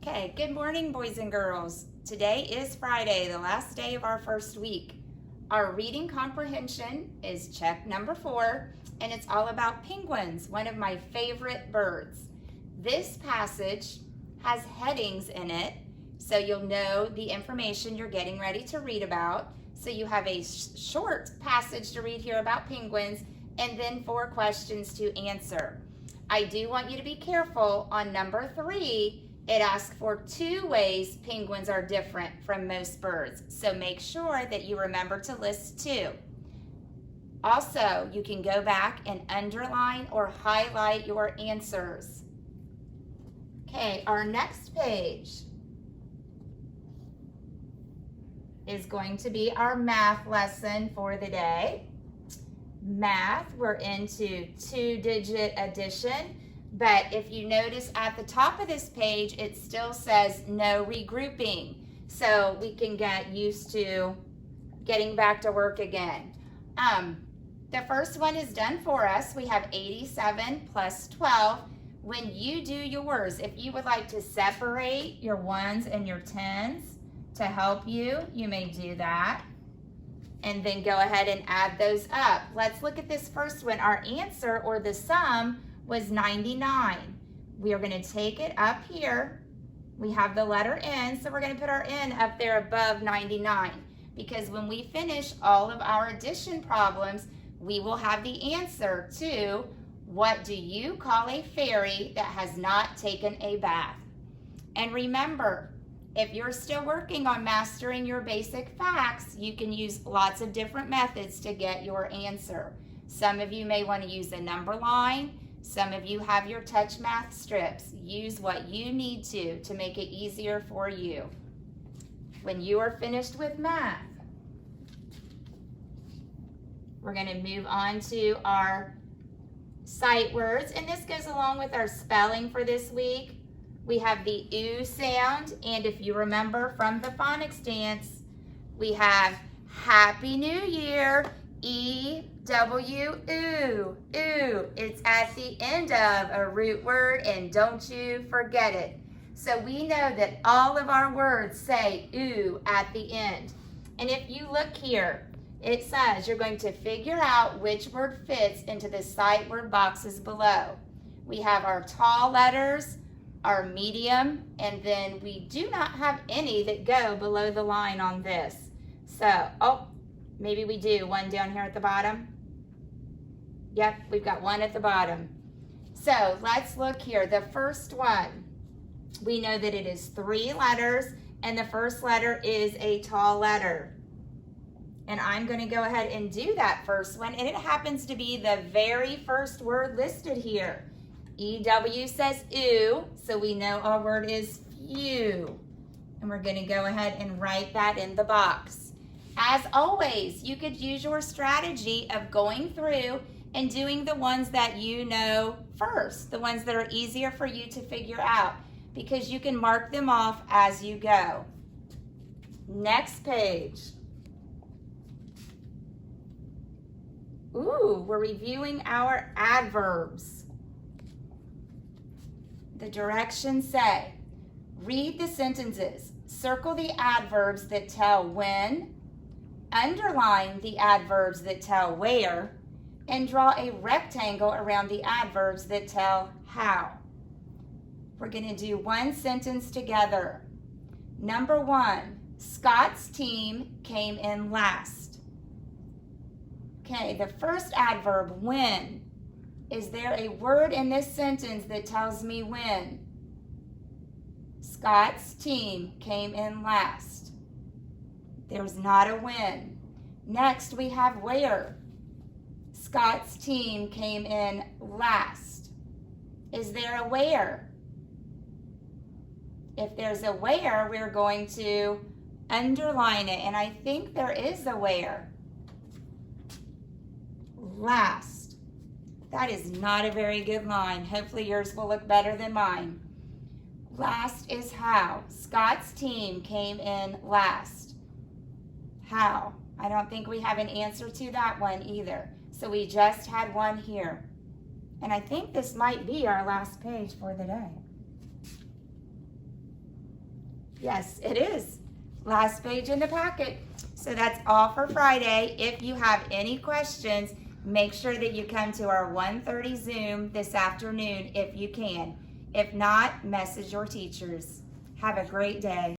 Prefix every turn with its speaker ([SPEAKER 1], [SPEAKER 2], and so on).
[SPEAKER 1] Okay, good morning, boys and girls. Today is Friday, the last day of our first week. Our reading comprehension is check number 4, and it's all about penguins, one of my favorite birds. This passage has headings in it, so you'll know the information you're getting ready to read about. So you have a short passage to read here about penguins, and then 4 questions to answer. I do want you to be careful on number 3. It asks for 2 ways penguins are different from most birds. So make sure that you remember to list 2. Also, you can go back and underline or highlight your answers. Okay, our next page is going to be our math lesson for the day. Math, we're into 2-digit addition. But if you notice at the top of this page, it still says no regrouping. So we can get used to getting back to work again. The first one is done for us. We have 87 plus 12. When you do yours, if you would like to separate your 1s and your 10s to help you, you may do that. And then go ahead and add those up. Let's look at this first one. Our answer, or the sum, was 99. We are going to take it up here. We have the letter N, so we're going to put our N up there above 99, because when we finish all of our addition problems, we will have the answer to what do you call a fairy that has not taken a bath? And remember, if you're still working on mastering your basic facts, you can use lots of different methods to get your answer. Some of you may want to use a number line. Some of you have your touch math strips. Use what you need to make it easier for you. When you are finished with math, we're going to move on to our sight words, and this goes along with our spelling for this week. We have the oo sound, and if you remember from the phonics dance, we have Happy New Year, E-W, oo, oo. It's at the end of a root word, and don't you forget it. So we know that all of our words say oo at the end. And if you look here, it says you're going to figure out which word fits into the sight word boxes below. We have our tall letters, our medium, and then we do not have any that go below the line on this. So, maybe we do. One down here at the bottom. Yep, we've got one at the bottom. So let's look here. The first one, we know that it is 3 letters, and the first letter is a tall letter. And I'm going to go ahead and do that first one, and it happens to be the very first word listed here. EW says oo, so we know our word is few. And we're going to go ahead and write that in the box. As always, you could use your strategy of going through and doing the ones that you know first, the ones that are easier for you to figure out, because you can mark them off as you go. Next page. Ooh, we're reviewing our adverbs. The directions say, read the sentences, circle the adverbs that tell when, underline the adverbs that tell where, and draw a rectangle around the adverbs that tell how. We're going to do one sentence together. Number 1, Scott's team came in last. Okay, the first adverb, when. Is there a word in this sentence that tells me when? Scott's team came in last. There's not a when. Next, we have where. Scott's team came in last. Is there a where? If there's a where, we're going to underline it, and I think there is a where. Last. That is not a very good line. Hopefully yours will look better than mine. Last is how. Scott's team came in last. How? I don't think we have an answer to that one either. So we just had one here. And I think this might be our last page for the day. Yes, it is. Last page in the packet. So that's all for Friday. If you have any questions, make sure that you come to our 1:30 Zoom this afternoon if you can. If not, message your teachers. Have a great day.